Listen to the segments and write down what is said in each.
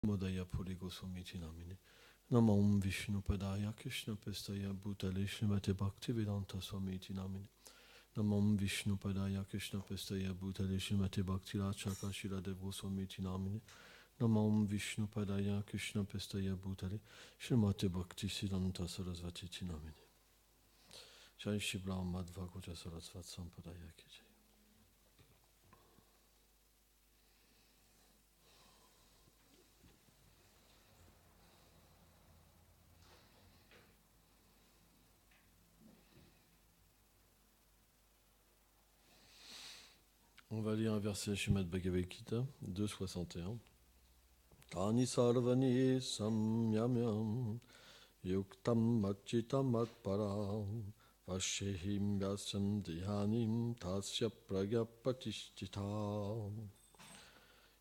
Modaya Puri Goswamiti Namine. Nama Om Vishnu Padaya Krishna Pestaya Bhutale Srimate Bhakti Vedanta Swamiti Namine. Nama Om Vishnu Padaya Krishna Pestaya Bhutale Srimate Bhakti Rachaka Shiradev Goswamiti Namine. Nama Om Vishnu Padaya Krishna Pestaya Bhutale Srimate Bhakti Siddhanta Sarasvati Namine. Jai Shri Brahma Madhva Goja Sarasvat Sampadaya Ki Jai. On va lire un verset Srimad Bhagavad Gita 2.61. Tani sarvani samyamyam yuktam machitam atparam vashehim vyasam dhiyanim tasya pragyapatishtita.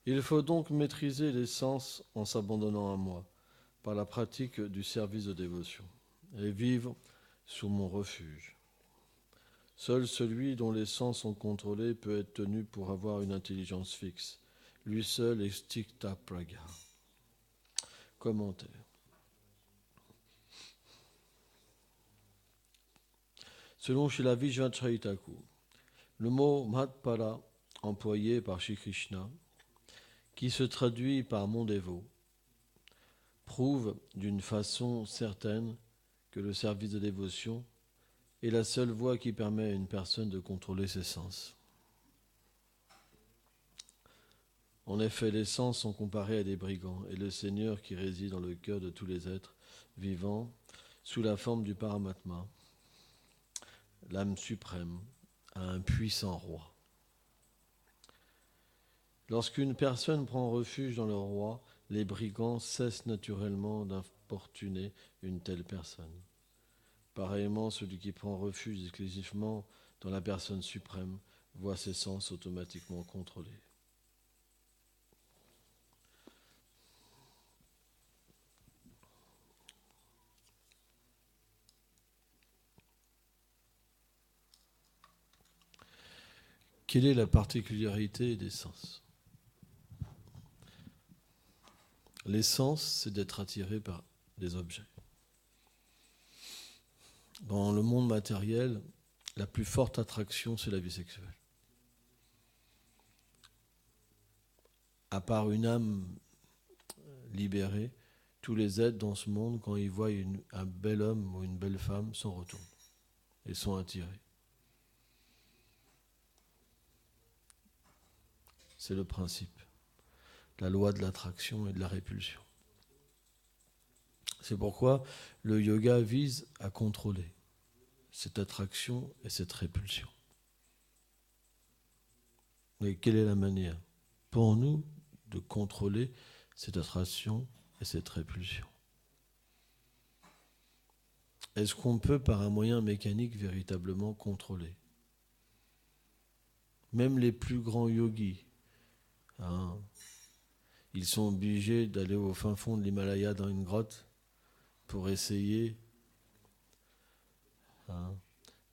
Il faut donc maîtriser les sens en s'abandonnant à moi par la pratique du service de dévotion et vivre sous mon refuge. Seul celui dont les sens sont contrôlés peut être tenu pour avoir une intelligence fixe. Lui seul est Stikta Pragya. Commentaire. Selon Srila Vijvacharya Thakur, le mot Madhpara employé par Shri Krishna, qui se traduit par mon dévot, prouve d'une façon certaine que le service de dévotion est la seule voie qui permet à une personne de contrôler ses sens. En effet, les sens sont comparés à des brigands, et le Seigneur qui réside dans le cœur de tous les êtres vivants, sous la forme du Paramatma, l'âme suprême, a un puissant roi. Lorsqu'une personne prend refuge dans le roi, les brigands cessent naturellement d'importuner une telle personne. Pareillement, celui qui prend refuge exclusivement dans la personne suprême voit ses sens automatiquement contrôlés. Quelle est la particularité des sens ? Les sens, c'est d'être attiré par des objets. Dans le monde matériel, la plus forte attraction, c'est la vie sexuelle. À part une âme libérée, tous les êtres dans ce monde, quand ils voient un bel homme ou une belle femme, s'en retournent et sont attirés. C'est le principe, la loi de l'attraction et de la répulsion. C'est pourquoi le yoga vise à contrôler cette attraction et cette répulsion. Mais quelle est la manière pour nous de contrôler cette attraction et cette répulsion ? Est-ce qu'on peut, par un moyen mécanique, véritablement contrôler ? Même les plus grands yogis, ils sont obligés d'aller au fin fond de l'Himalaya dans une grotte pour essayer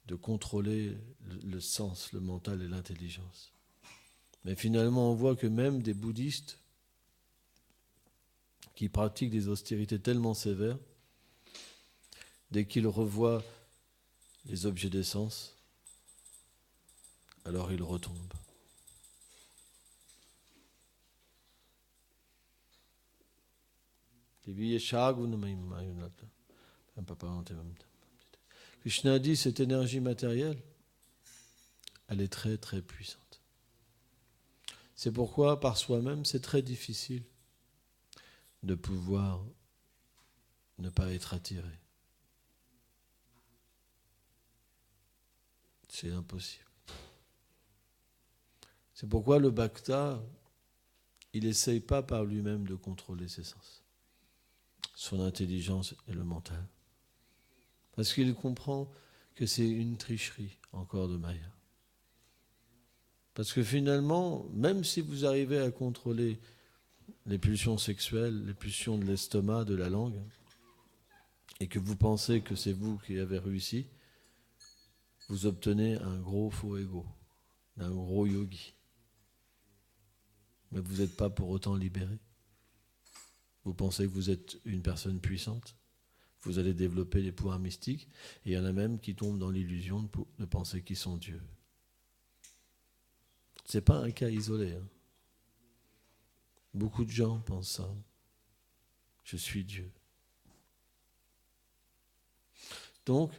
de contrôler le sens, le mental et l'intelligence. Mais finalement, on voit que même des bouddhistes qui pratiquent des austérités tellement sévères, dès qu'ils revoient les objets des sens, alors ils retombent. Krishna dit, cette énergie matérielle, elle est très très puissante. C'est pourquoi par soi-même, c'est très difficile de pouvoir ne pas être attiré. C'est impossible. C'est pourquoi le bhakta, il n'essaye pas par lui-même de contrôler ses sens, son intelligence et le mental. Parce qu'il comprend que c'est une tricherie encore de Maya. Parce que finalement, même si vous arrivez à contrôler les pulsions sexuelles, les pulsions de l'estomac, de la langue, et que vous pensez que c'est vous qui avez réussi, vous obtenez un gros faux ego, un gros yogi. Mais vous n'êtes pas pour autant libéré. Vous pensez que vous êtes une personne puissante, vous allez développer des pouvoirs mystiques, et il y en a même qui tombent dans l'illusion de penser qu'ils sont Dieu. Ce n'est pas un cas isolé. Hein. Beaucoup de gens pensent ça. Je suis Dieu. Donc,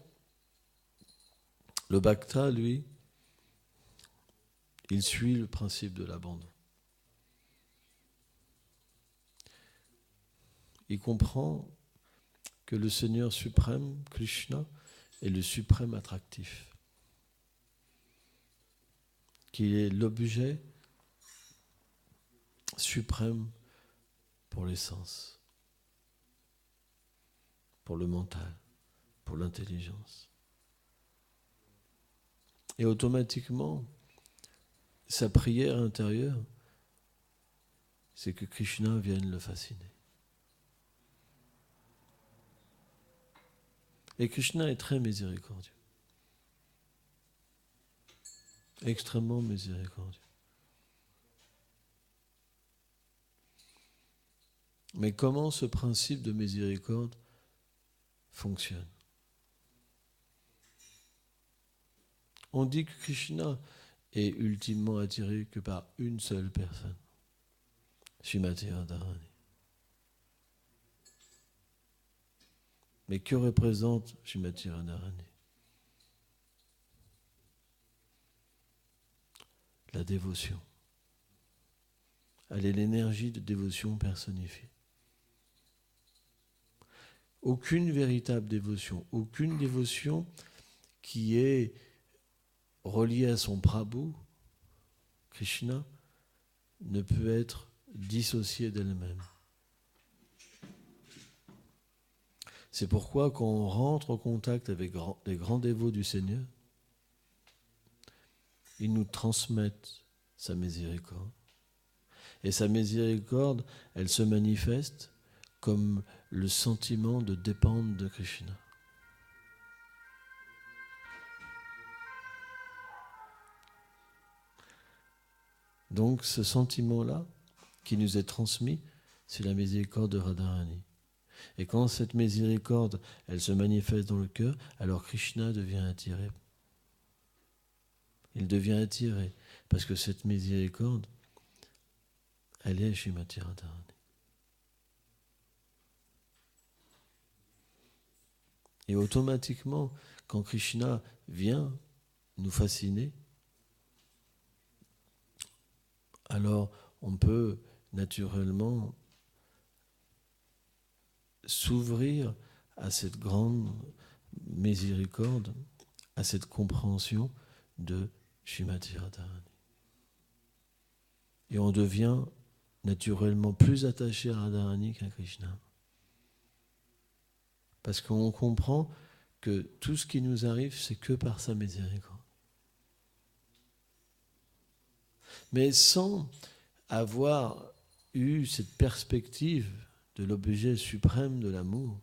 le Bhakta, lui, il suit le principe de l'abandon. Il comprend que le Seigneur suprême, Krishna, est le suprême attractif, qu'il est l'objet suprême pour les sens, pour le mental, pour l'intelligence. Et automatiquement, sa prière intérieure, c'est que Krishna vienne le fasciner. Et Krishna est très miséricordieux. Extrêmement miséricordieux. Mais comment ce principe de miséricorde fonctionne? On dit que Krishna est ultimement attiré que par une seule personne, Srimati Radharani. Mais que représente Srimati Radharani? La dévotion. Elle est l'énergie de dévotion personnifiée. Aucune véritable dévotion qui est reliée à son Prabhu, Krishna, ne peut être dissociée d'elle-même. C'est pourquoi quand on rentre en contact avec les grands dévots du Seigneur, ils nous transmettent sa miséricorde. Et sa miséricorde, elle se manifeste comme le sentiment de dépendre de Krishna. Donc ce sentiment-là, qui nous est transmis, c'est la miséricorde de Radharani. Et quand cette miséricorde, elle se manifeste dans le cœur, alors Krishna devient attiré. Il devient attiré, parce que cette miséricorde, elle est Srimati Radharani. Et automatiquement, quand Krishna vient nous fasciner, alors on peut naturellement s'ouvrir à cette grande miséricorde, à cette compréhension de Srimati Radharani. Et on devient naturellement plus attaché à Radharani qu'à Krishna. Parce qu'on comprend que tout ce qui nous arrive, c'est que par sa miséricorde. Mais sans avoir eu cette perspective de l'objet suprême de l'amour,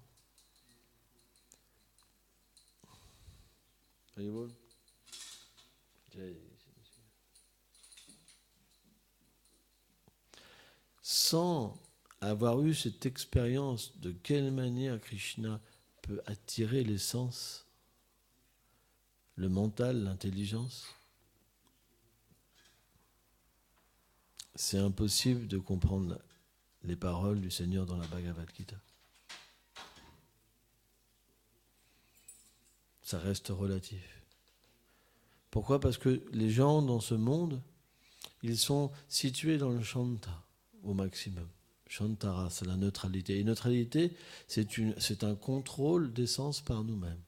sans avoir eu cette expérience de quelle manière Krishna peut attirer les sens, le mental, l'intelligence, c'est impossible de comprendre les paroles du Seigneur dans la Bhagavad Gita. Ça reste relatif. Pourquoi ? Parce que les gens dans ce monde, ils sont situés dans le Shanta au maximum. Shantara, c'est la neutralité. Et neutralité, c'est un contrôle des sens par nous-mêmes.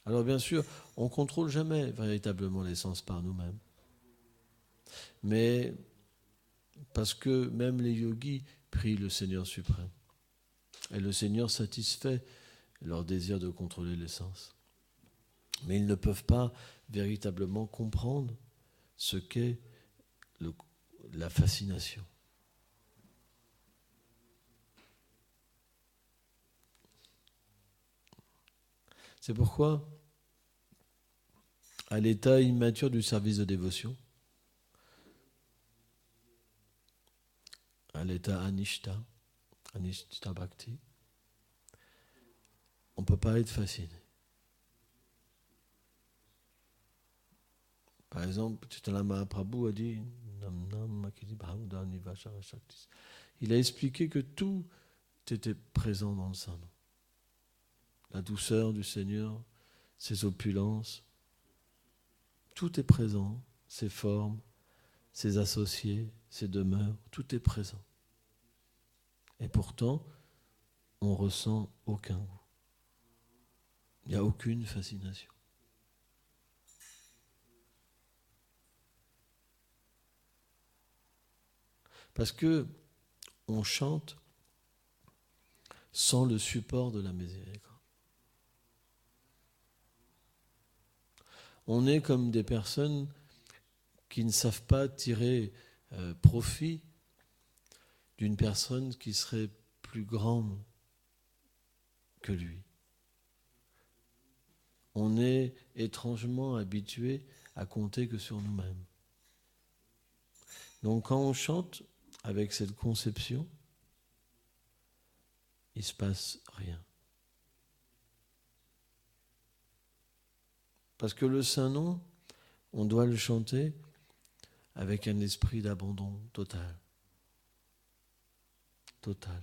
Alors bien sûr, on ne contrôle jamais véritablement les sens par nous-mêmes. Mais parce que même les yogis prient le Seigneur suprême. Et le Seigneur satisfait leur désir de contrôler les sens. Mais ils ne peuvent pas véritablement comprendre ce qu'est la fascination. C'est pourquoi, à l'état immature du service de dévotion, à l'état Anishta Bhakti, on ne peut pas être fasciné. Par exemple, Chaitanya Mahaprabhu a dit il a expliqué que tout était présent dans le Saint-Nom. La douceur du Seigneur, ses opulences, tout est présent, ses formes, ses associés, ses demeures, tout est présent. Et pourtant, on ressent aucun goût. Il n'y a aucune fascination. Parce que on chante sans le support de la miséricorde. On est comme des personnes qui ne savent pas tirer profit d'une personne qui serait plus grande que lui. On est étrangement habitué à compter que sur nous-mêmes. Donc quand on chante avec cette conception, il ne se passe rien. Parce que le Saint-Nom, on doit le chanter avec un esprit d'abandon total. Total.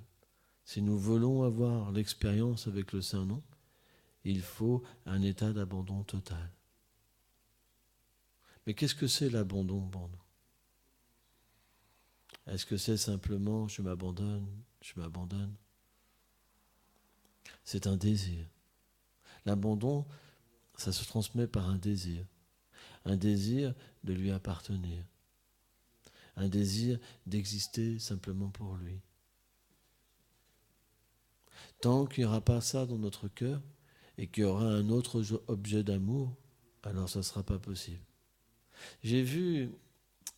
Si nous voulons avoir l'expérience avec le Saint-Nom, il faut un état d'abandon total. Mais qu'est-ce que c'est l'abandon pour nous ? Est-ce que c'est simplement je m'abandonne ? C'est un désir. L'abandon, ça se transmet par un désir de lui appartenir, un désir d'exister simplement pour lui. Tant qu'il n'y aura pas ça dans notre cœur et qu'il y aura un autre objet d'amour, alors ça ne sera pas possible. J'ai vu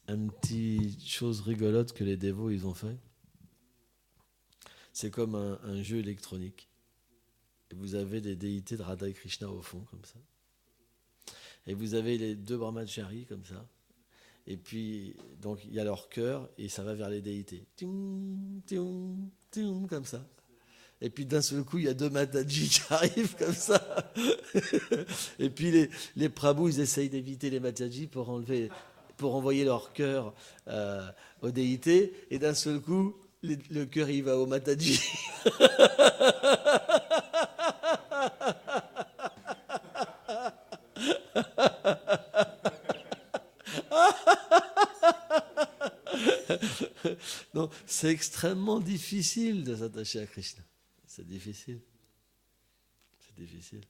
une petite chose rigolote que les dévots ils ont fait. C'est comme un jeu électronique. Et vous avez des déités de Radha et Krishna au fond, comme ça. Et vous avez les deux brahmacharis, comme ça. Et puis, donc, il y a leur cœur, et ça va vers les déités. Tium, tium, tium, comme ça. Et puis, d'un seul coup, il y a deux Mataji qui arrivent, comme ça. Et puis, les Prabhus, ils essayent d'éviter les Mataji pour envoyer leur cœur aux déités. Et d'un seul coup, le cœur, il va au Mataji. Donc, c'est extrêmement difficile de s'attacher à Krishna. C'est difficile. C'est difficile.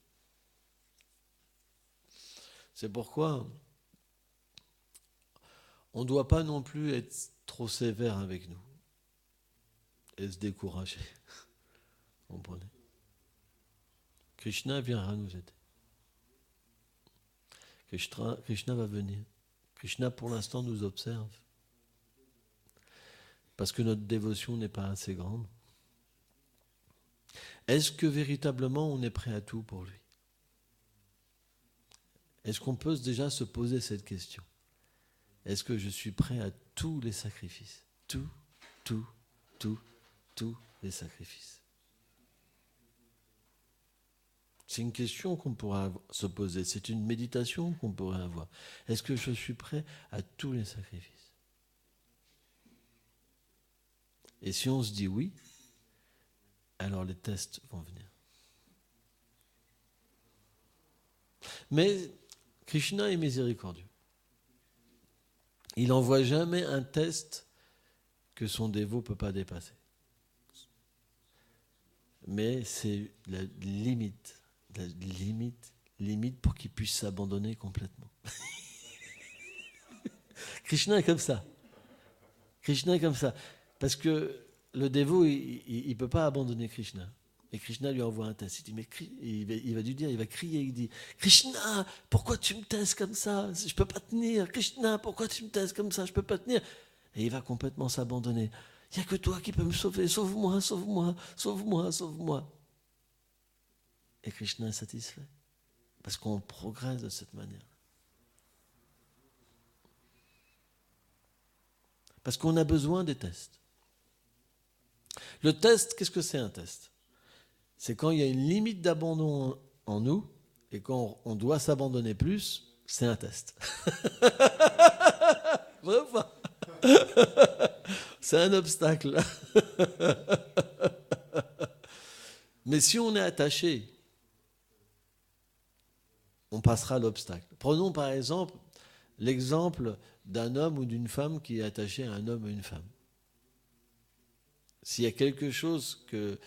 C'est pourquoi on ne doit pas non plus être trop sévère avec nous et se décourager. Vous comprenez ? Krishna viendra nous aider. Krishna va venir. Krishna, pour l'instant, nous observe. Parce que notre dévotion n'est pas assez grande. Est-ce que véritablement on est prêt à tout pour lui ? Est-ce qu'on peut déjà se poser cette question ? Est-ce que je suis prêt à tous les sacrifices ? Tous les sacrifices. C'est une question qu'on pourra se poser, c'est une méditation qu'on pourrait avoir. Est-ce que je suis prêt à tous les sacrifices ? Et si on se dit oui, alors les tests vont venir. Mais Krishna est miséricordieux. Il n'envoie jamais un test que son dévot ne peut pas dépasser. Mais c'est la limite pour qu'il puisse s'abandonner complètement. Krishna est comme ça. Parce que le dévot, il ne peut pas abandonner Krishna. Et Krishna lui envoie un test. Il va lui dire, il va crier, il dit « Krishna, pourquoi tu me testes comme ça ? Je ne peux pas tenir. Krishna, pourquoi tu me testes comme ça ? Je ne peux pas tenir. » Et il va complètement s'abandonner. « Il n'y a que toi qui peux me sauver. Sauve-moi. » Et Krishna est satisfait. Parce qu'on progresse de cette manière. Parce qu'on a besoin des tests. Le test, qu'est-ce que c'est un test? C'est quand il y a une limite d'abandon en nous et quand on doit s'abandonner plus, c'est un test. Vrai ou pas? C'est un obstacle. Mais si on est attaché, on passera l'obstacle. Prenons par exemple l'exemple d'un homme ou d'une femme qui est attaché à un homme ou une femme. S'il y a quelque chose que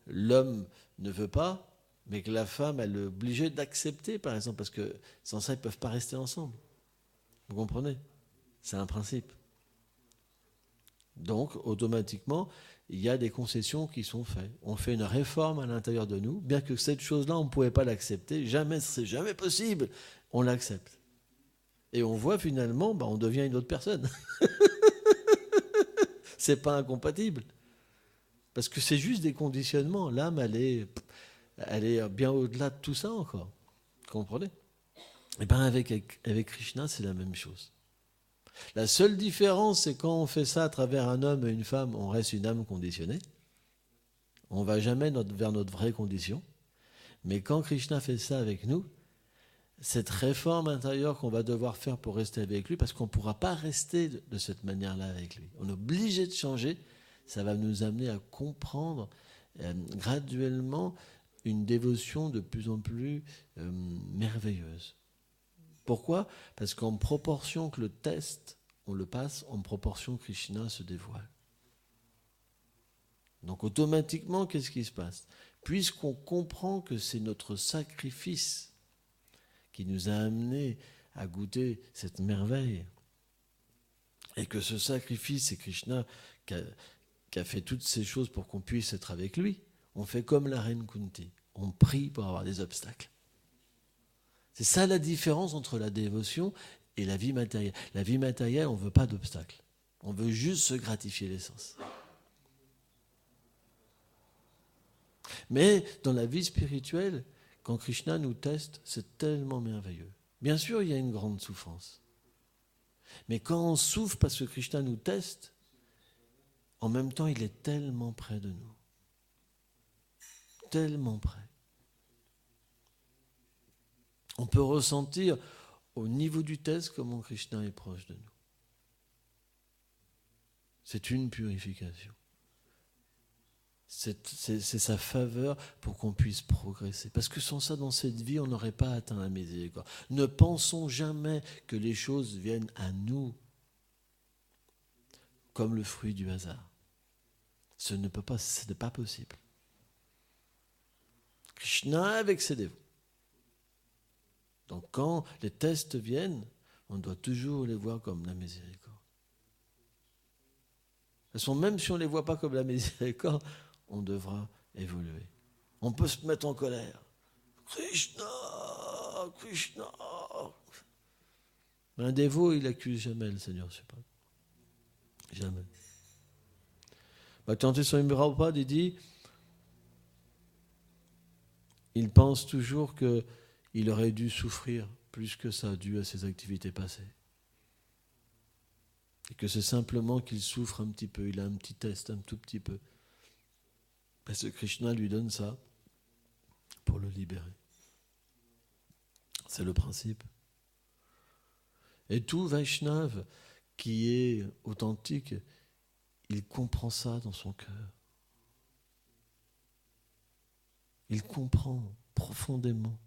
l'homme ne veut pas, mais que la femme, elle est obligée d'accepter, par exemple, parce que sans ça, ils ne peuvent pas rester ensemble. Vous comprenez? C'est un principe. Donc, automatiquement, il y a des concessions qui sont faites. On fait une réforme à l'intérieur de nous, bien que cette chose-là, on ne pouvait pas l'accepter, jamais, c'est jamais possible, on l'accepte. Et on voit finalement, on devient une autre personne. C'est pas incompatible. Parce que c'est juste des conditionnements. L'âme, elle est bien au-delà de tout ça encore. Vous comprenez? Et bien avec Krishna, c'est la même chose. La seule différence, c'est quand on fait ça à travers un homme et une femme, on reste une âme conditionnée. On ne va jamais vers notre vraie condition. Mais quand Krishna fait ça avec nous, cette réforme intérieure qu'on va devoir faire pour rester avec lui, parce qu'on ne pourra pas rester de cette manière-là avec lui. On est obligé de changer. Ça va nous amener à comprendre graduellement une dévotion de plus en plus merveilleuse. Pourquoi? Parce qu'en proportion que le test, on le passe, en proportion Krishna se dévoile. Donc automatiquement, qu'est-ce qui se passe? Puisqu'on comprend que c'est notre sacrifice qui nous a amenés à goûter cette merveille, et que ce sacrifice, c'est Krishna qui a fait toutes ces choses pour qu'on puisse être avec lui, on fait comme la reine Kunti. On prie pour avoir des obstacles. C'est ça la différence entre la dévotion et la vie matérielle. La vie matérielle, on ne veut pas d'obstacles. On veut juste se gratifier l'essence. Mais dans la vie spirituelle, quand Krishna nous teste, c'est tellement merveilleux. Bien sûr, il y a une grande souffrance. Mais quand on souffre parce que Krishna nous teste, en même temps, il est tellement près de nous. Tellement près. On peut ressentir au niveau du test comment Krishna est proche de nous. C'est une purification. C'est sa faveur pour qu'on puisse progresser. Parce que sans ça, dans cette vie, on n'aurait pas atteint la miséricorde. Ne pensons jamais que les choses viennent à nous comme le fruit du hasard. Ce n'est pas possible. Krishna avec ses dévots. Donc quand les tests viennent, on doit toujours les voir comme la miséricorde. De toute façon, même si on ne les voit pas comme la miséricorde, on devra évoluer. On peut se mettre en colère. Krishna, Krishna. Un dévot, il n'accuse jamais le Seigneur suprême. Jamais. Bhaktivinoda Swami Prabhupada, il dit, il pense toujours qu'il aurait dû souffrir plus que ça dû à ses activités passées. Et que c'est simplement qu'il souffre un petit peu, il a un petit test, un tout petit peu. Parce que Krishna lui donne ça pour le libérer. C'est le principe. Et tout Vaishnava qui est authentique, il comprend ça dans son cœur. Il comprend profondément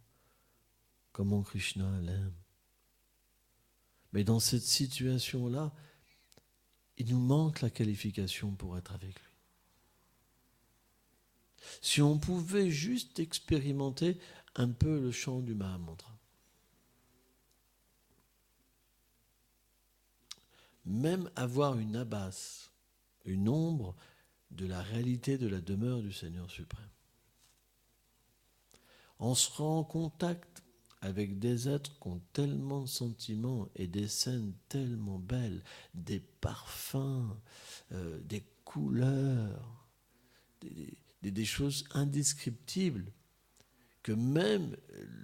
comment Krishna l'aime. Mais dans cette situation-là, il nous manque la qualification pour être avec lui. Si on pouvait juste expérimenter un peu le chant du Mahamantra, même avoir une abasse, une ombre de la réalité de la demeure du Seigneur suprême. On sera en contact avec des êtres qui ont tellement de sentiments et des scènes tellement belles, des parfums, des couleurs, des choses indescriptibles, que même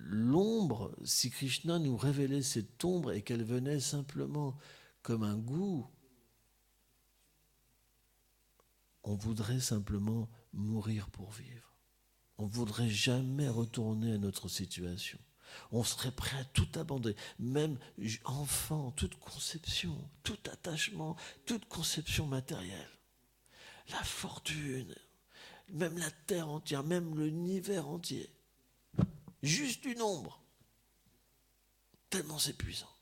l'ombre, si Krishna nous révélait cette ombre et qu'elle venait simplement comme un goût, on voudrait simplement mourir pour vivre. On ne voudrait jamais retourner à notre situation. On serait prêt à tout abandonner, même enfant, toute conception, tout attachement, toute conception matérielle. La fortune, même la terre entière, même l'univers entier. Juste une ombre. Tellement c'est puissant.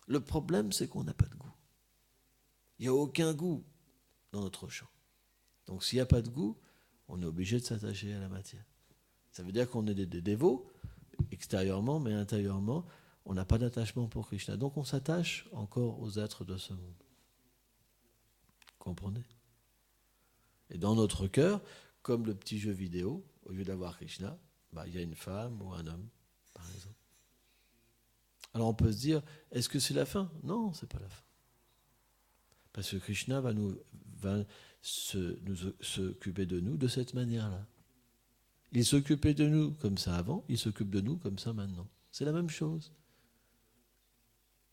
Le problème, c'est qu'on n'a pas de goût. Il n'y a aucun goût dans notre champ. Donc s'il n'y a pas de goût, on est obligé de s'attacher à la matière. Ça veut dire qu'on est des dévots, extérieurement, mais intérieurement, on n'a pas d'attachement pour Krishna. Donc on s'attache encore aux êtres de ce monde. Comprenez ? Et dans notre cœur, comme le petit jeu vidéo, au lieu d'avoir Krishna, il y a une femme ou un homme, par exemple. Alors on peut se dire, est-ce que c'est la fin ? Non, c'est pas la fin. Parce que Krishna va s'occuper de nous de cette manière-là. Il s'occupait de nous comme ça avant, il s'occupe de nous comme ça maintenant. C'est la même chose.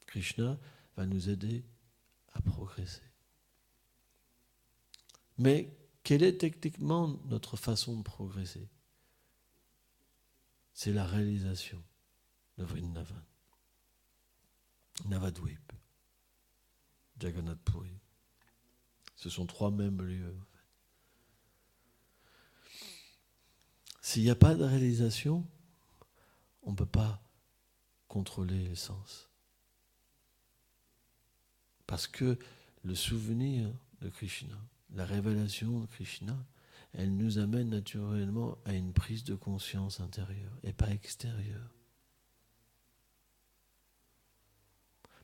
Krishna va nous aider à progresser. Mais quelle est techniquement notre façon de progresser ? C'est la réalisation de Vrindavan, Navadvip, Jagannath Puri. Ce sont 3 mêmes lieux. En fait. S'il n'y a pas de réalisation, on ne peut pas contrôler les sens. Parce que le souvenir de Krishna, la révélation de Krishna, elle nous amène naturellement à une prise de conscience intérieure et pas extérieure.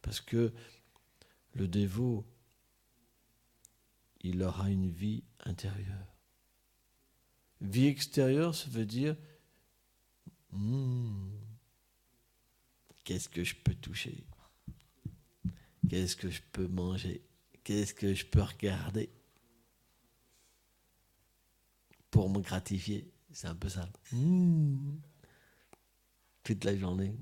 Parce que le dévot, il aura une vie intérieure. Vie extérieure, ça veut dire qu'est-ce que je peux toucher ? Qu'est-ce que je peux manger ? Qu'est-ce que je peux regarder ? Pour me gratifier, c'est un peu ça. Toute la journée.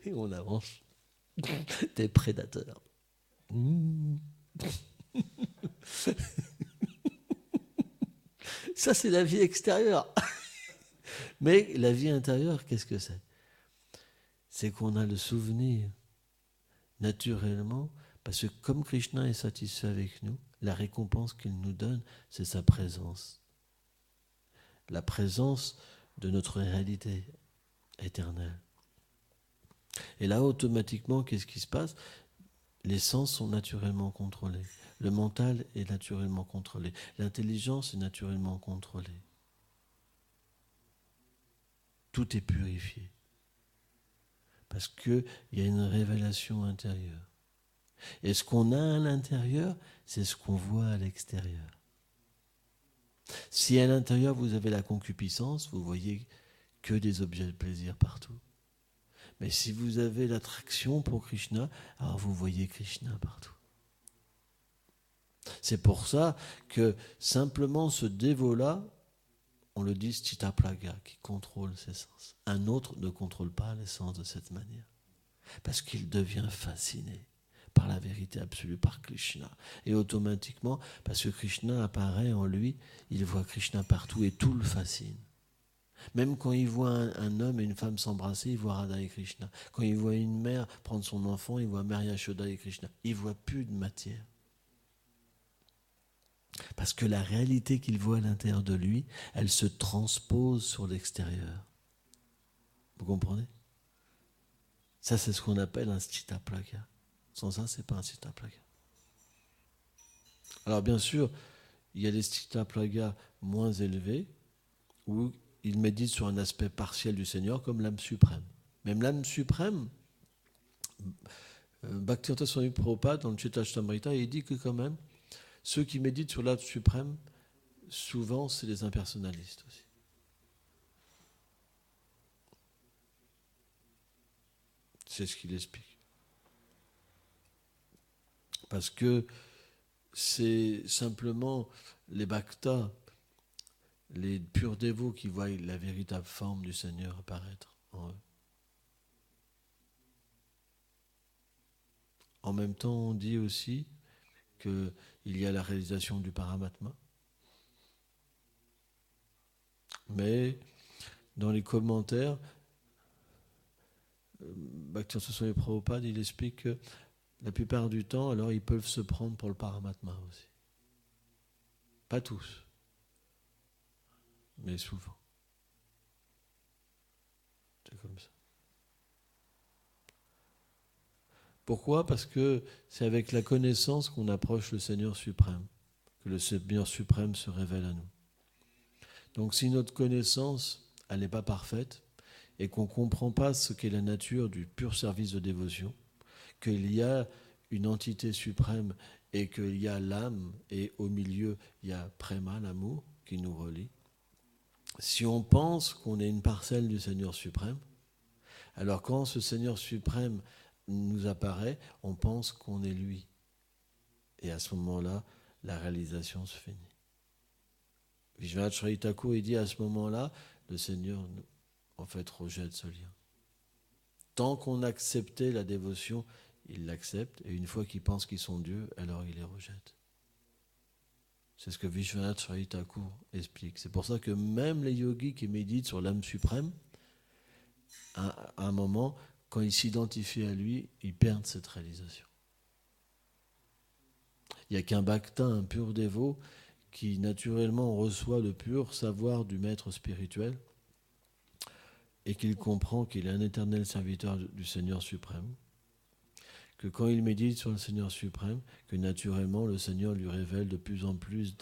Et on avance. Des prédateurs. Ça, c'est la vie extérieure. Mais la vie intérieure, qu'est-ce que c'est ? C'est qu'on a le souvenir, naturellement, parce que comme Krishna est satisfait avec nous, la récompense qu'il nous donne, c'est sa présence. La présence de notre réalité éternelle. Et là, automatiquement, qu'est-ce qui se passe ? Les sens sont naturellement contrôlés. Le mental est naturellement contrôlé. L'intelligence est naturellement contrôlée. Tout est purifié. Parce qu'il y a une révélation intérieure. Et ce qu'on a à l'intérieur, c'est ce qu'on voit à l'extérieur. Si à l'intérieur vous avez la concupiscence, vous voyez que des objets de plaisir partout. Mais si vous avez l'attraction pour Krishna, alors vous voyez Krishna partout. C'est pour ça que simplement ce dévot-là, on le dit Sthitāplaga, qui contrôle ses sens. Un autre ne contrôle pas les sens de cette manière. Parce qu'il devient fasciné par la vérité absolue, par Krishna. Et automatiquement, parce que Krishna apparaît en lui, il voit Krishna partout et tout le fascine. Même quand il voit un homme et une femme s'embrasser, il voit Radha et Krishna. Quand il voit une mère prendre son enfant, il voit Mère Yashoda et Krishna. Il ne voit plus de matière. Parce que la réalité qu'il voit à l'intérieur de lui, elle se transpose sur l'extérieur. Vous comprenez ? Ça, c'est ce qu'on appelle un Sthitāplaga. Sans ça, ce n'est pas un Sthitāplaga. Alors bien sûr, il y a des Sthitāplagas moins élevés où ils méditent sur un aspect partiel du Seigneur comme l'âme suprême. Même l'âme suprême, Bhaktivedanta Swami Prabhupada, dans le Chaitanya, il dit que quand même, ceux qui méditent sur l'âme suprême, souvent, c'est les impersonnalistes aussi. C'est ce qu'il explique. Parce que c'est simplement les bhaktas, les purs dévots qui voient la véritable forme du Seigneur apparaître en eux. En même temps, on dit aussi qu'il y a la réalisation du Paramatma. Mais dans les commentaires, Bhakti-Siddhanta Swami Prabhupada, il explique que la plupart du temps, alors ils peuvent se prendre pour le Paramatma aussi. Pas tous, mais souvent. C'est comme ça. Pourquoi ? Parce que c'est avec la connaissance qu'on approche le Seigneur suprême, que le Seigneur suprême se révèle à nous. Donc si notre connaissance, elle n'est pas parfaite, et qu'on ne comprend pas ce qu'est la nature du pur service de dévotion, qu'il y a une entité suprême et qu'il y a l'âme, et au milieu, il y a Prema, l'amour, qui nous relie. Si on pense qu'on est une parcelle du Seigneur suprême, alors quand ce Seigneur suprême nous apparaît, on pense qu'on est lui. Et à ce moment-là, la réalisation se finit. Vishwanath Chakravarti Thakur, il dit à ce moment-là, le Seigneur, en fait, rejette ce lien. Tant qu'on acceptait la dévotion, il l'accepte, et une fois qu'ils pensent qu'ils sont Dieu, alors il les rejette. C'est ce que Vishwanath Chakravarti Thakur explique. C'est pour ça que même les yogis qui méditent sur l'âme suprême, à un moment, quand ils s'identifient à lui, ils perdent cette réalisation. Il n'y a qu'un bhakta, un pur dévot, qui naturellement reçoit le pur savoir du maître spirituel et qu'il comprend qu'il est un éternel serviteur du Seigneur suprême, que quand il médite sur le Seigneur suprême, que naturellement le Seigneur lui révèle de plus en plus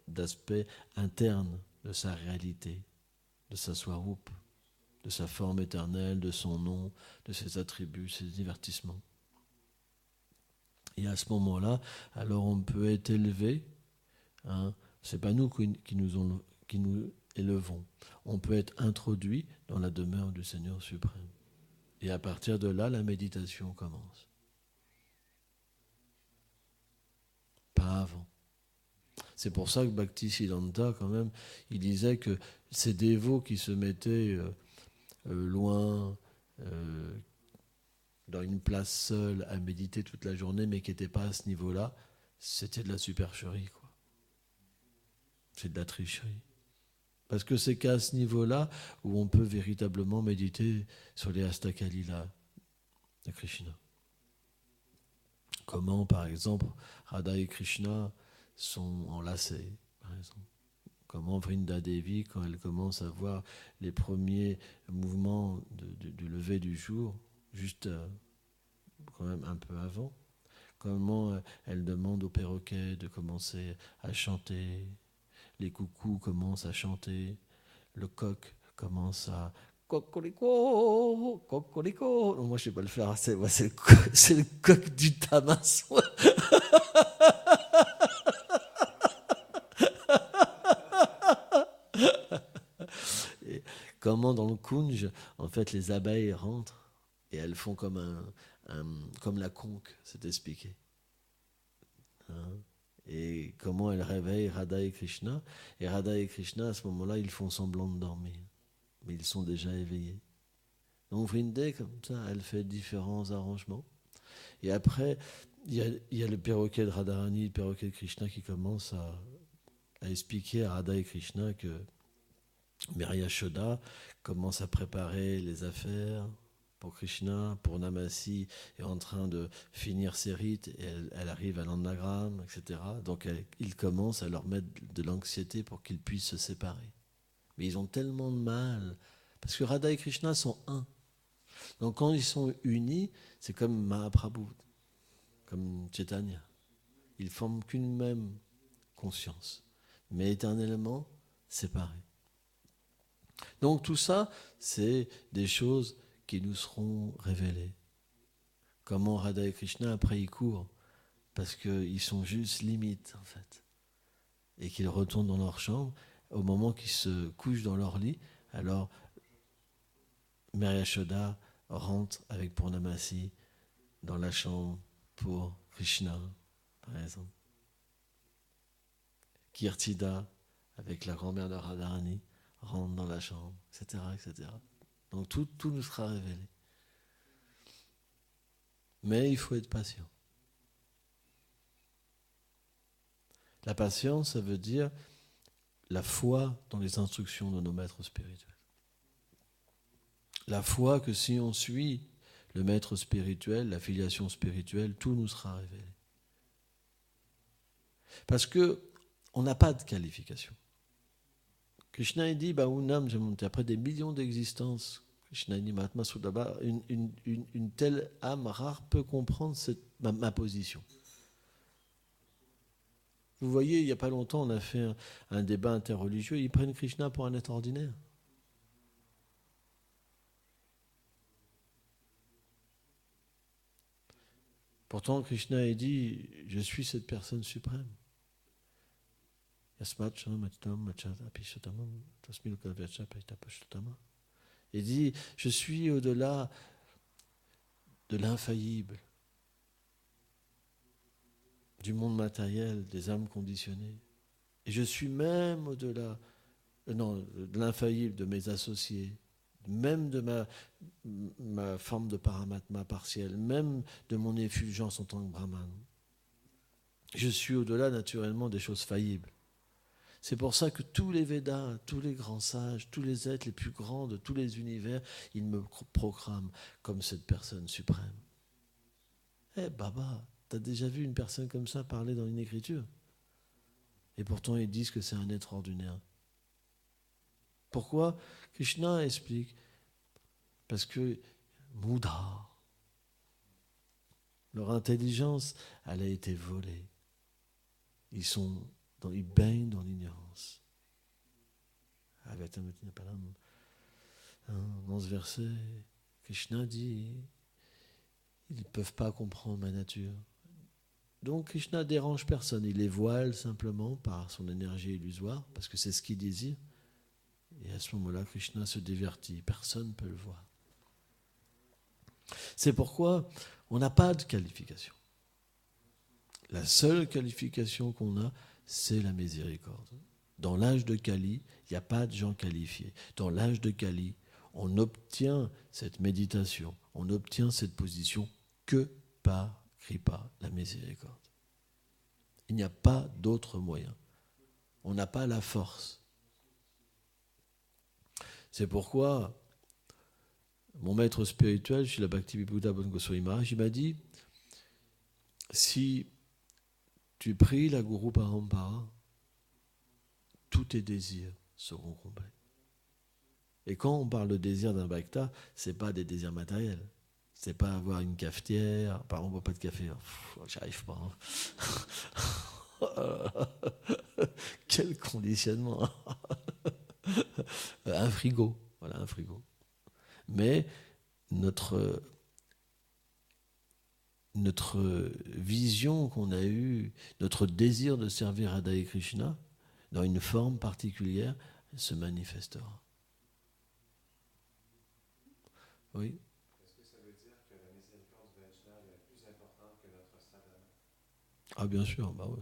d'aspects internes de sa réalité, de sa swarup, de sa forme éternelle, de son nom, de ses attributs, ses divertissements. Et à ce moment-là, alors on peut être élevé, c'est pas nous qui nous élevons, on peut être introduit dans la demeure du Seigneur suprême. Et à partir de là, la méditation commence. Pas avant. C'est pour ça que Bhaktisiddhanta, quand même, il disait que ces dévots qui se mettaient loin, dans une place seule, à méditer toute la journée, mais qui n'étaient pas à ce niveau-là, c'était de la supercherie, quoi. C'est de la tricherie. Parce que c'est qu'à ce niveau-là où on peut véritablement méditer sur les Astakalila de Krishna. Comment, par exemple, Radha et Krishna sont enlacés, par exemple. Comment Vrinda Devi, quand elle commence à voir les premiers mouvements du lever du jour, juste quand même un peu avant, comment elle demande au perroquet de commencer à chanter, les coucous commencent à chanter, le coq commence à cocorico, cocorico. Non, moi je ne sais pas le faire, c'est le coq du tamas. Et comment dans le kunj, en fait, les abeilles rentrent et elles font comme comme la conque, c'est expliqué. Et comment elles réveillent Radha et Krishna. Et Radha et Krishna, à ce moment-là, ils font semblant de dormir. Mais ils sont déjà éveillés. Donc Vrindé, comme ça, elle fait différents arrangements. Et après, il y a le perroquet de Radharani, le perroquet de Krishna qui commence à expliquer à Radha et Krishna que Mary Yashoda commence à préparer les affaires pour Krishna, pour Namasi, est en train de finir ses rites, et elle arrive à l'anagramme, etc. Donc il commence à leur mettre de l'anxiété pour qu'ils puissent se séparer. Mais ils ont tellement de mal, parce que Radha et Krishna sont un. Donc quand ils sont unis, c'est comme Mahaprabhu, comme Chaitanya. Ils forment qu'une même conscience, mais éternellement séparés. Donc tout ça, c'est des choses qui nous seront révélées. Comment Radha et Krishna, après, ils courent, parce qu'ils sont juste limites, en fait. Et qu'ils retournent dans leur chambre, au moment qu'ils se couchent dans leur lit, alors Mary Yashoda rentre avec Purnamasi dans la chambre pour Krishna, par exemple. Kirtida, avec la grand-mère de Radharani, rentre dans la chambre, etc., etc. Donc tout nous sera révélé. Mais il faut être patient. La patience, ça veut dire la foi dans les instructions de nos maîtres spirituels. La foi que si on suit le maître spirituel, la filiation spirituelle, tout nous sera révélé. Parce que on n'a pas de qualification. Krishna il dit, Unam, j'ai monté après des millions d'existences. Krishna dit, Mahatma Sudaba, une telle âme rare peut comprendre ma position. Vous voyez, il n'y a pas longtemps, on a fait un débat interreligieux. Ils prennent Krishna pour un être ordinaire. Pourtant, Krishna a dit, je suis cette personne suprême. Il dit, je suis au-delà de l'infaillible, du monde matériel, des âmes conditionnées. Et je suis même au-delà, de l'infaillible de mes associés, même de ma forme de paramatma partielle, même de mon effulgence en tant que brahman. Je suis au-delà naturellement des choses faillibles. C'est pour ça que tous les Védas, tous les grands sages, tous les êtres les plus grands de tous les univers, ils me proclament comme cette personne suprême. Baba, t'as déjà vu une personne comme ça parler dans une écriture? Et pourtant ils disent que c'est un être ordinaire. Pourquoi? Krishna explique. Parce que Mouda, leur intelligence, elle a été volée. Ils baignent dans l'ignorance. Dans ce verset, Krishna dit, ils ne peuvent pas comprendre ma nature. Donc Krishna dérange personne, il les voile simplement par son énergie illusoire, parce que c'est ce qu'il désire. Et à ce moment-là, Krishna se divertit, personne ne peut le voir. C'est pourquoi on n'a pas de qualification. La seule qualification qu'on a, c'est la miséricorde. Dans l'âge de Kali, il n'y a pas de gens qualifiés. Dans l'âge de Kali, on obtient cette méditation, on obtient cette position que par Kripa, la miséricorde. Il n'y a pas d'autre moyen. On n'a pas la force. C'est pourquoi mon maître spirituel, Srila Bhaktivedanta Bon Goswami Maharaj, il m'a dit, si tu pries la Guru Parampara, tous tes désirs seront comblés. Et quand on parle de désir d'un bhakta, ce n'est pas des désirs matériels. Ce n'est pas avoir une cafetière. Par exemple, on ne boit pas de café. J'y arrive pas. Quel conditionnement. Un frigo. Voilà, un frigo. Mais notre vision qu'on a eue, notre désir de servir Radha et Krishna, dans une forme particulière, se manifestera. Oui. Est-ce que ça veut dire que la miséricorde Vaishnava est plus importante que notre sadhana? Ah bien sûr, bah oui.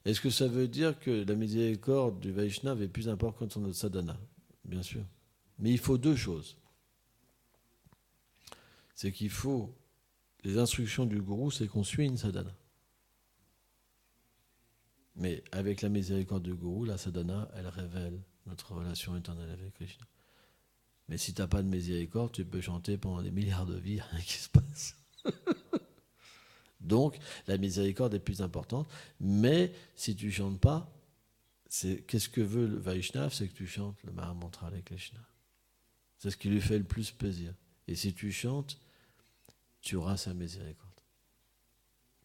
Est-ce que ça veut dire que la miséricorde du Vaishnava est plus importante que notre sadhana? Bien sûr. Mais il faut deux choses. C'est qu'il faut, les instructions du gourou, c'est qu'on suit une sadhana. Mais avec la miséricorde du gourou, la sadhana, elle révèle notre relation éternelle avec Krishna. Mais si tu n'as pas de miséricorde, tu peux chanter pendant des milliards de vies, rien qui se passe. Donc, la miséricorde est plus importante. Mais si tu ne chantes pas, qu'est-ce que veut le Vaishnava? C'est que tu chantes le Mahamantra avec Krishna. C'est ce qui lui fait le plus plaisir. Et si tu chantes, tu auras sa miséricorde.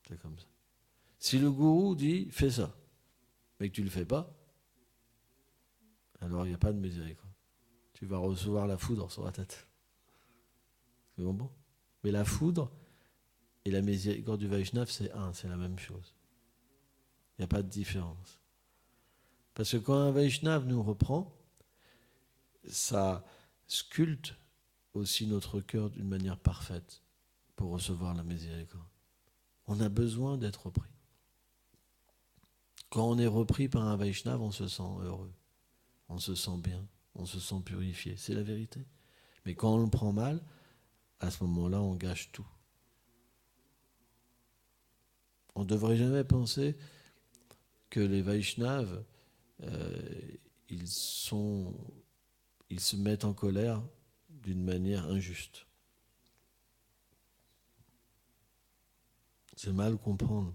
C'est comme ça. Si le gourou dit, fais ça, mais que tu ne le fais pas, alors il n'y a pas de miséricorde. Tu vas recevoir la foudre sur la tête. C'est bon? Mais la foudre et la miséricorde du Vaishnava, c'est la même chose. Il n'y a pas de différence. Parce que quand un Vaishnava nous reprend, ça sculpte aussi notre cœur d'une manière parfaite pour recevoir la miséricorde. On a besoin d'être repris. Quand on est repris par un Vaishnava, on se sent heureux, on se sent bien, on se sent purifié. C'est la vérité. Mais quand on le prend mal, à ce moment-là, on gâche tout. On ne devrait jamais penser que les Vaishnavas, ils se mettent en colère d'une manière injuste. C'est mal comprendre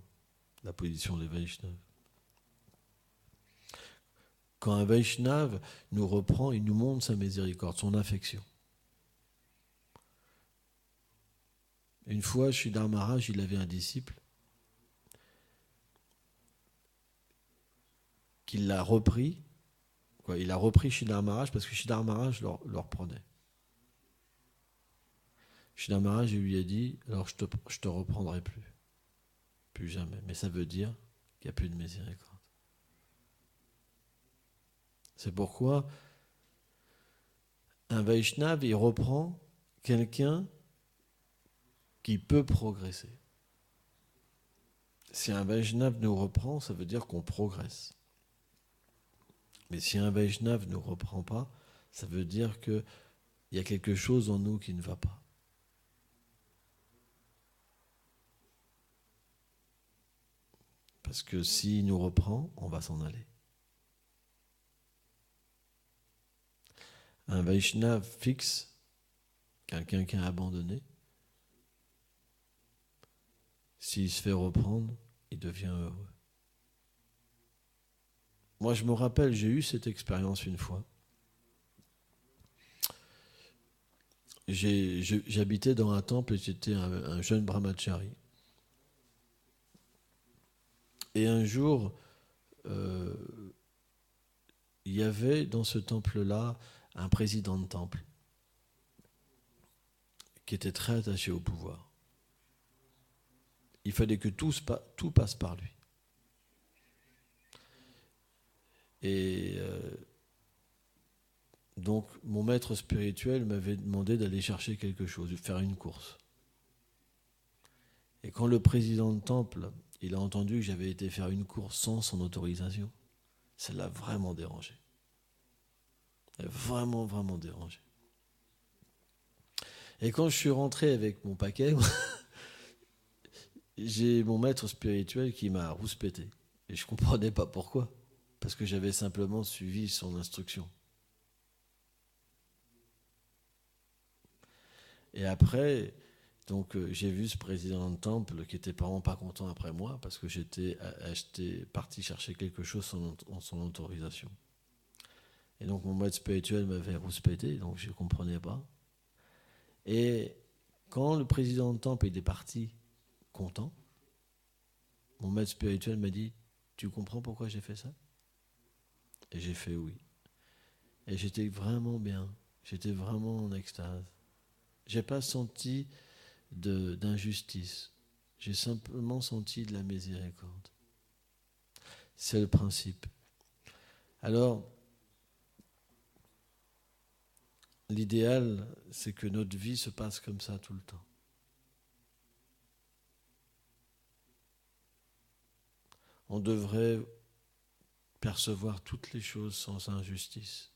la position des Vaishnavas. Quand un Vaishnava nous reprend, il nous montre sa miséricorde, son affection. Une fois, Sridhar Maharaj, il avait un disciple qui l'a repris. Il a repris Sridhar Maharaj parce que Sridhar Maharaj le reprenait. Sridhar Maharaj lui a dit, alors je te reprendrai plus jamais. Mais ça veut dire qu'il n'y a plus de miséricorde. C'est pourquoi un Vaishnava, il reprend quelqu'un qui peut progresser. Si un Vaishnava nous reprend, ça veut dire qu'on progresse. Mais si un Vaishnava ne nous reprend pas, ça veut dire qu'il y a quelque chose en nous qui ne va pas. Parce que s'il nous reprend, on va s'en aller. Un Vaishnava fixe, quelqu'un qui a abandonné, s'il se fait reprendre, il devient heureux. Moi, je me rappelle, j'ai eu cette expérience une fois. J'habitais dans un temple et j'étais un jeune brahmachari. Et un jour, il y avait dans ce temple-là un président de temple qui était très attaché au pouvoir. Il fallait que tout passe par lui. Et donc, mon maître spirituel m'avait demandé d'aller chercher quelque chose, de faire une course. Et quand le président de temple, il a entendu que j'avais été faire une course sans son autorisation, ça l'a vraiment dérangé. Ça l'a vraiment, vraiment dérangé. Et quand je suis rentré avec mon paquet, j'ai mon maître spirituel qui m'a rouspété. Et je ne comprenais pas pourquoi. Parce que j'avais simplement suivi son instruction. Et après, donc, j'ai vu ce président de temple qui était vraiment pas content après moi parce que j'étais parti chercher quelque chose sans son autorisation. Et donc mon maître spirituel m'avait rouspété, donc je ne comprenais pas. Et quand le président de temple est parti content, mon maître spirituel m'a dit « Tu comprends pourquoi j'ai fait ça ?» Et j'ai fait oui. Et j'étais vraiment bien, j'étais vraiment en extase. Je n'ai pas senti d'injustice, j'ai simplement senti de la miséricorde. C'est le principe. Alors, l'idéal, c'est que notre vie se passe comme ça tout le temps. On devrait percevoir toutes les choses sans injustice,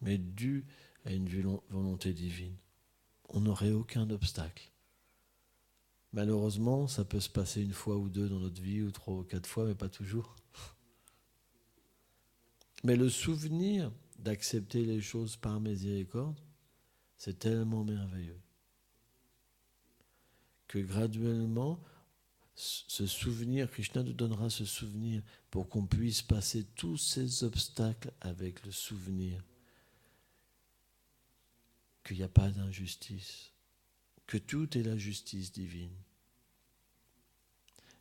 mais dû à une volonté divine. On n'aurait aucun obstacle. Malheureusement, ça peut se passer une fois ou deux dans notre vie, ou 3 ou 4 fois, mais pas toujours. Mais le souvenir d'accepter les choses par miséricorde, c'est tellement merveilleux que graduellement, ce souvenir, Krishna nous donnera ce souvenir pour qu'on puisse passer tous ces obstacles avec le souvenir qu'il n'y a pas d'injustice, que tout est la justice divine.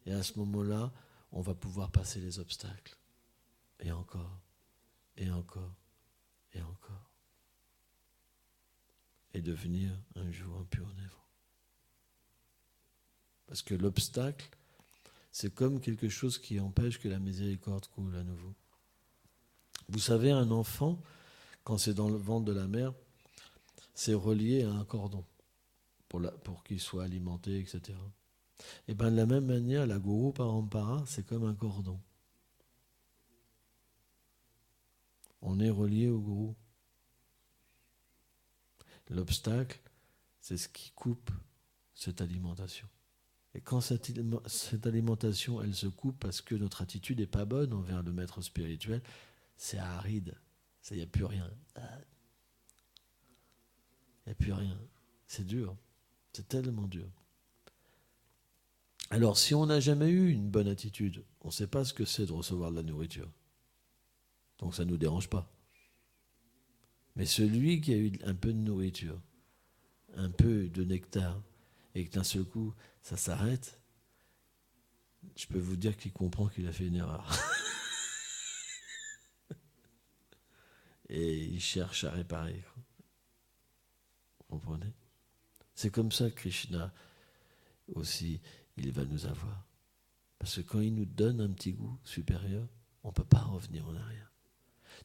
Et à ce moment-là, on va pouvoir passer les obstacles. Et encore, et encore, et encore. Et devenir un jour un pur névre. Parce que l'obstacle, c'est comme quelque chose qui empêche que la miséricorde coule à nouveau. Vous savez, un enfant, quand c'est dans le ventre de la mère, c'est relié à un cordon pour qu'il soit alimenté, etc. Et bien de la même manière, la Guru Parampara, c'est comme un cordon. On est relié au Guru. L'obstacle, c'est ce qui coupe cette alimentation. Et quand cette alimentation, elle se coupe parce que notre attitude n'est pas bonne envers le maître spirituel, c'est aride. Il n'y a plus rien. Il n'y a plus rien. C'est dur. C'est tellement dur. Alors, si on n'a jamais eu une bonne attitude, on ne sait pas ce que c'est de recevoir de la nourriture. Donc, ça ne nous dérange pas. Mais celui qui a eu un peu de nourriture, un peu de nectar, et que d'un seul coup, ça s'arrête, je peux vous dire qu'il comprend qu'il a fait une erreur. Et il cherche à réparer. Vous comprenez ? C'est comme ça que Krishna aussi, il va nous avoir. Parce que quand il nous donne un petit goût supérieur, on ne peut pas revenir en arrière.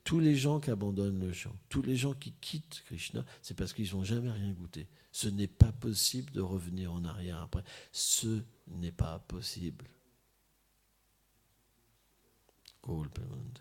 Tous les gens qui abandonnent le chant, tous les gens qui quittent Krishna, c'est parce qu'ils n'ont jamais rien goûté. Ce n'est pas possible de revenir en arrière après. Ce n'est pas possible. Golpemante.